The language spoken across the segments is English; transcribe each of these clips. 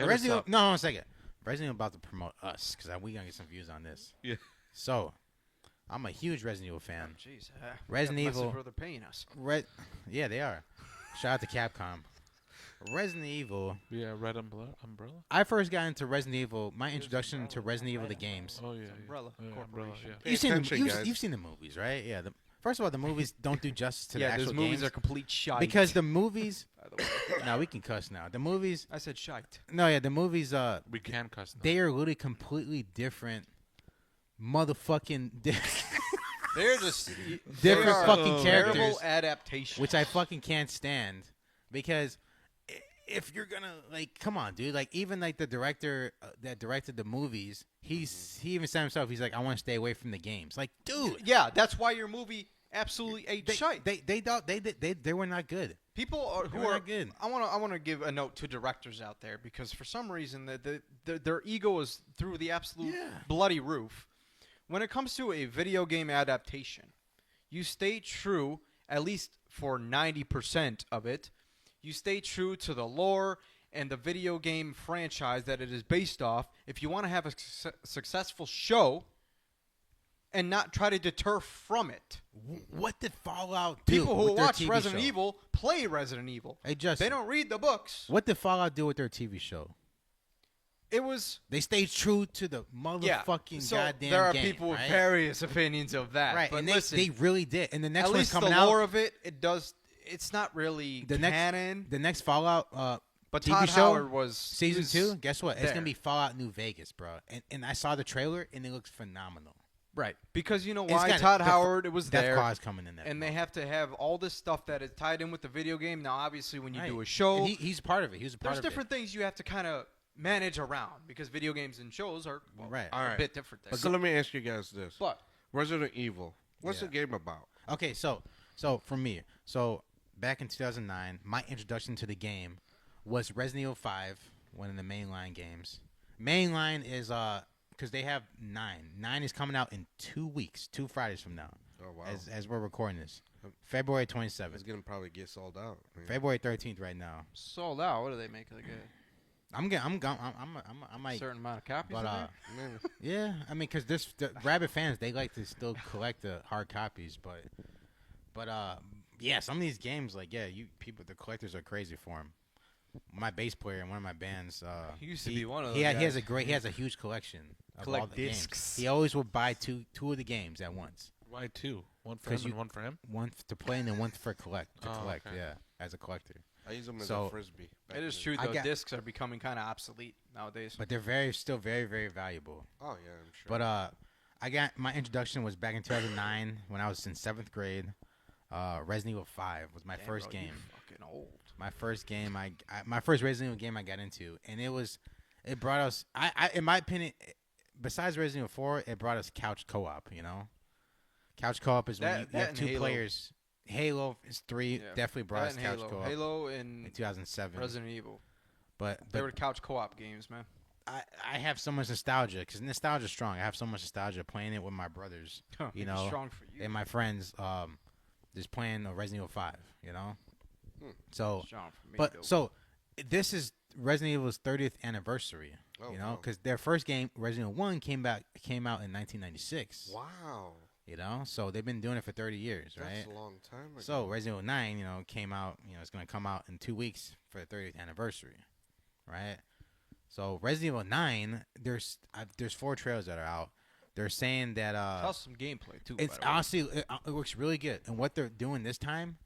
Resident Evil. No, 1 second. Resident Evil about to promote us because we gonna get some views on this. Yeah. So, I'm a huge Resident Evil fan. Jeez. Resident Evil. Where they're paying us. Yeah, they are. Shout out to Capcom. Resident Evil. Yeah, Red Umbrella. I first got into Resident Evil. My introduction to Resident Evil, the games. Oh yeah, Umbrella Corporation. Yeah. You've seen the movies, right? Yeah. First of all, the movies don't do justice to the actual those movies games are complete shite. because the movies. By the way. Now we can cuss now. The movies. I said shite. No, yeah, the movies. We can cuss now. They are literally completely different. Motherfucking. They're just different fucking characters, terrible adaptation, which I fucking can't stand because. If you're gonna come on, dude. Even the director that directed the movies, he even said himself. He's like, I want to stay away from the games. Dude. Yeah, that's why your movie absolutely ate shite. They were not good. People who They were are not good. I want to give a note to directors out there because for some reason their ego is through the absolute bloody roof. When it comes to a video game adaptation, you stay true at least for 90% of it. You stay true to the lore and the video game franchise that it is based off if you want to have a successful show and not try to deter from it. What did Fallout do? People who with their watch TV Resident show? Evil play Resident Evil. Hey, Justin, they don't read the books. What did Fallout do with their TV show? It was... They stayed true to the motherfucking goddamn game. There are people with right? various opinions of that. Right, but and listen, they really did. And the next at one's least coming the out. lore of it does... It's not really canon. The next Fallout but TV Todd show Howard was season 2. Guess what? It's there. gonna be Fallout New Vegas, bro. And I saw the trailer and it looks phenomenal. Right, because you know It's why got Todd Death- Howard was Death there, Claw's coming in there, and they have to have all this stuff that is tied in with the video game. Now, obviously, when you Right. do a show, And he's part of it. He's a part there's of it. different things you have to kind of manage around because video games and shows are Right. All a right. bit different. There. So let me ask you guys this: But Resident Evil. What's Yeah. the game about? Okay, so for me, back in 2009, my introduction to the game was Resident Evil 5, one of the mainline games. Mainline is because they have 9. 9 is coming out in 2 weeks, 2 Fridays from now. Oh wow! As we're recording this, February 27th. It's gonna probably get sold out. Man. February 13th right now. sold out. What do they make? Like a I might. certain amount of copies. But of Man. yeah, I mean, because the rabid fans, they like to still collect the hard copies, but yeah, some of these games, the collectors are crazy for them. My bass player in one of my bands, He used to be one of those He guys. has a huge collection of Collect all the discs. games. He always would buy two of the games at once. Why 2? One for 'Cause him and one for him. One to play and then one for collect. Okay. Yeah, as a collector. I use them as So- a frisbee. It is true though. Discs are becoming kind of obsolete nowadays. But they're still very, very valuable. Oh yeah, I'm sure. But I got my introduction was back in 2009 when I was in 7th grade. Resident Evil 5 was my first Bro, you game. fucking old. My first game, my first Resident Evil game I got into, and it brought us. In my opinion, besides Resident Evil 4, it brought us couch co-op. You know, couch co-op is when you have and 2 Halo. players. Halo is 3. Yeah. Definitely brought That us and couch Halo. co-op Halo in and 2007. Resident Evil. But They were couch co-op games, man. I have so much nostalgia because nostalgia is strong. I have so much nostalgia playing it with my brothers, you know, strong for you. and my friends. Just playing Resident Evil 5. You know, so. Strong for me. But though. so this is Resident Evil's 30th anniversary. Oh, you know, wow. because their first game, Resident Evil 1, came out in 1996. Wow. You know, so they've been doing it for 30 years, right? That's a long time ago. So Resident Evil 9, came out. It's going to come out in 2 weeks for the 30th anniversary, right? So Resident Evil 9, there's 4 trailers that are out. They're saying that tell us some gameplay too. it's by the way. honestly it looks really good, and what they're doing this time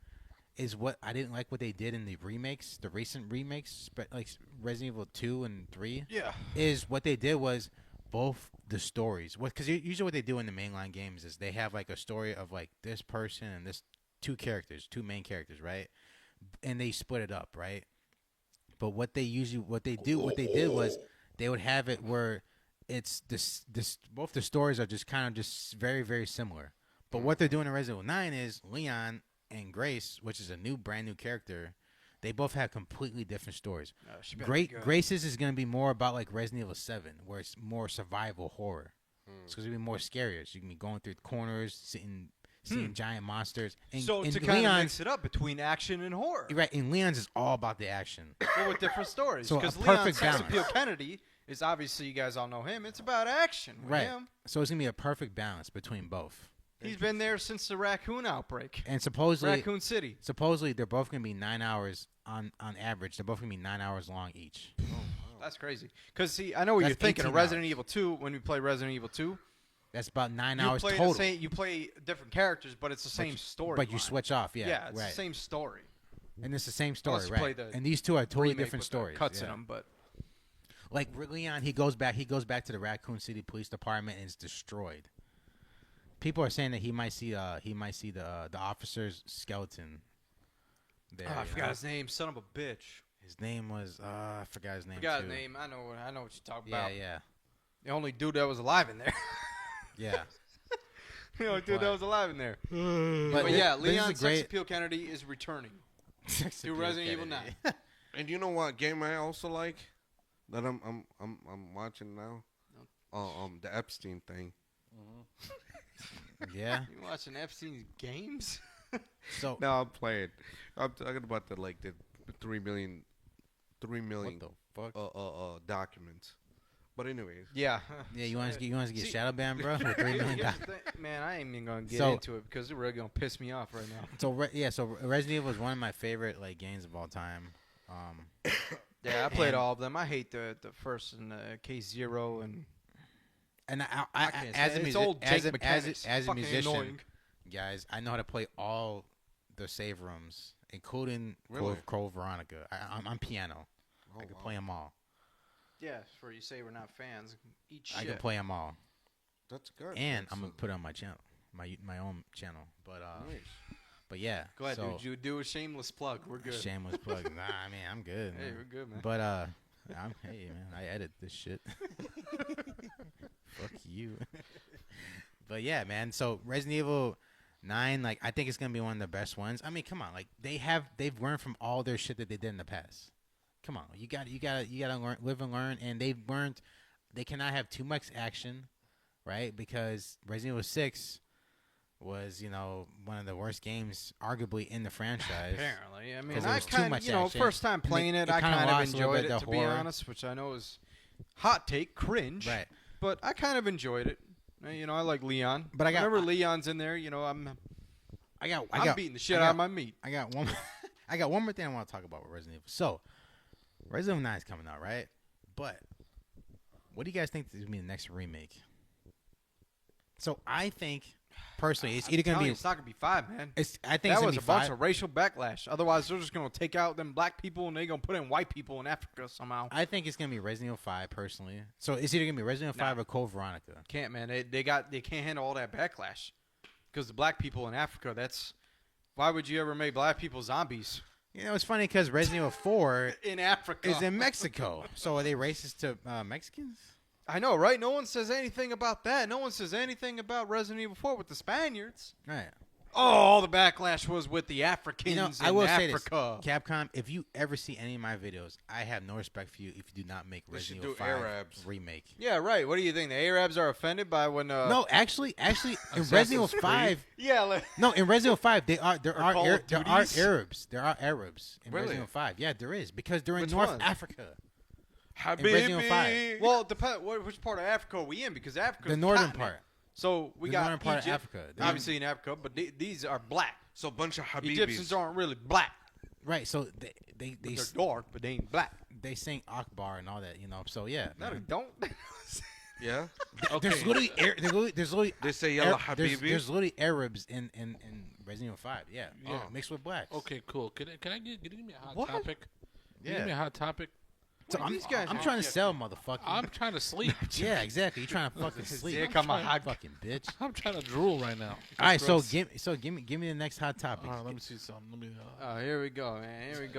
is what I didn't like what they did in the remakes, the recent remakes, like Resident Evil 2 and 3. Yeah. Is what they did was both the stories. Because usually what they do in the mainline games is they have like a story of like this person and this 2 main characters, right? And they split it up, right? But what they did was they would have it where it's this both the stories are just kind of just very, very similar. But what they're doing in Resident Evil 9 is Leon and Grace, which is a brand new character, they both have completely different stories. Grace's is going to be more about like Resident Evil 7, where it's more survival horror. It's going to be more scarier. So you can be going through corners, seeing giant monsters. And, So and to kind of Leon's, mix it up between action and horror. right, and Leon's is all about the action. But with different stories. So a Because perfect Leon Sex balance. Appeal Kennedy is obviously, you guys all know him. It's about action with Right. him. So it's gonna be a perfect balance between both. He's been there since the raccoon outbreak. And supposedly, Raccoon City. they're both gonna be 9 hours on average. They're both gonna be 9 hours long each. That's crazy. Because, see, I know what That's you're thinking. 18 Of Resident hours. Evil 2, when we play Resident Evil 2, That's about 9 you hours play total. you play different characters, but it's the same story. But you switch off, Yeah, yeah, it's right. the same story. And it's the same story, Unless you play right? the And these two are totally Remake different with the stories. Cuts yeah. in them, but Like Leon, he goes back to the Raccoon City Police Department and it's destroyed. People are saying that he might see the officer's skeleton. There, I you forgot know? his name. Son of a bitch. His name was I forgot his name. Forgot too. his name. I know what you're talking Yeah, about. yeah, The only dude that was alive in there. yeah. The only dude that was alive in there. But But yeah, this is Leon a great Sex Appeal Kennedy is returning Sex to appeal Resident Evil Kennedy. 9. And you know what game I also like that I'm watching now? The Epstein thing. Yeah. You watching Epstein's games? So No, I'm playing. I'm talking about the 3 million what the fuck? documents. But anyways, Yeah. Yeah, you want to get See- shadow banned, bro? For $3 million. Here's the thing, man, I ain't even gonna get So- into it because it's really gonna piss me off right now. So Resident Evil is one of my favorite games of all time. Yeah, I played And- all of them. I hate the first and K0 and And I can't as stand a it. It's old as Jake a mechanics. as a Fucking musician, annoying. guys, I know how to play all the save rooms, including Really? Code Veronica. I'm piano. I can play them all. Yeah, for you say we're not fans. Eat shit. I can play them all, that's good. and That's I'm gonna put it on my channel, my own channel. But nice. but yeah. Go ahead, so, dude. You do a shameless plug. We're good. Shameless plug. Nah, I mean I'm good. Hey, man. we're good, man. But hey man, I edit this shit. Fuck you. But yeah, man. So Resident Evil 9, I think it's gonna be one of the best ones. I mean, come on, they've learned from all their shit that they did in the past. Come on, you gotta learn, live and learn, and they've learned they cannot have too much action, right? Because Resident Evil 6 was, one of the worst games, arguably, in the franchise. Apparently, I mean, 'Cause it I was too kind of, much you know, action. first time And playing it it, I kinda kind of lost a little enjoyed bit it, the to be horror. honest, which I know is hot take, cringe. Right. But I kind of enjoyed it. I like Leon. But whenever Leon's in there, I'm I'm beating the shit out of my meat. I got one. I got one more thing I want to talk about with Resident Evil. So, Resident Evil 9 is coming out, right? But what do you guys think is gonna be the next remake? So I think, personally, it's either gonna be. It's not gonna be 5, man. I think That it's was gonna a be bunch 5. of racial backlash. Otherwise, they're just gonna take out them black people and they're gonna put in white people in Africa somehow. I think it's gonna be Resident Evil 5, personally. So it's either gonna be Resident Evil 5 or Code Veronica. Can't, man. They can't handle all that backlash because the black people in Africa. Why would you ever make black people zombies It's funny because Resident Evil 4 in Africa? is in Mexico. So are they racist to Mexicans? I know, right? No one says anything about that. No one says anything about Resident Evil 4 with the Spaniards. Right. Oh, all the backlash was with the Africans I will in say Africa. this, Capcom, if you ever see any of my videos, I have no respect for you if you do not make Resident Evil 5 Arabs. remake. Yeah, right. What do you think? The Arabs are offended by when? No, actually, in Resident Evil 5, Yeah. no, in Resident Evil 5, there are Call of Duties? Arabs. There are Arabs in Really? Resident Evil 5. Yeah, there is because they're in Which North one? Africa. Habibi. Evil 5. Well, which part of Africa are we in? Because Africa, The northern part. So we The got northern part of Egypt, Africa. obviously in Africa, but these are black. So a bunch of Habibis. Egyptians aren't really black. Right. So they They're dark, but they ain't black. they sing Akbar and all that, So yeah. No, they man. don't. Yeah. There's literally there's literally They say yellow there's Habibi. literally Arabs in Resident Evil 5. Yeah. Yeah. Mixed with blacks. Okay, cool. Can I give me a hot What? topic? Can you give me a Yeah. hot topic? So Wait, these guys I'm are- trying to sell, motherfucker. I'm trying to sleep. Yeah, exactly. You're trying to fucking sleep. Dick on my hot. Fucking bitch. I'm trying to drool right now. All right, so gross. give me the next hot topic. All right, let me see something. Let me. Oh, here we go, man. Here we go.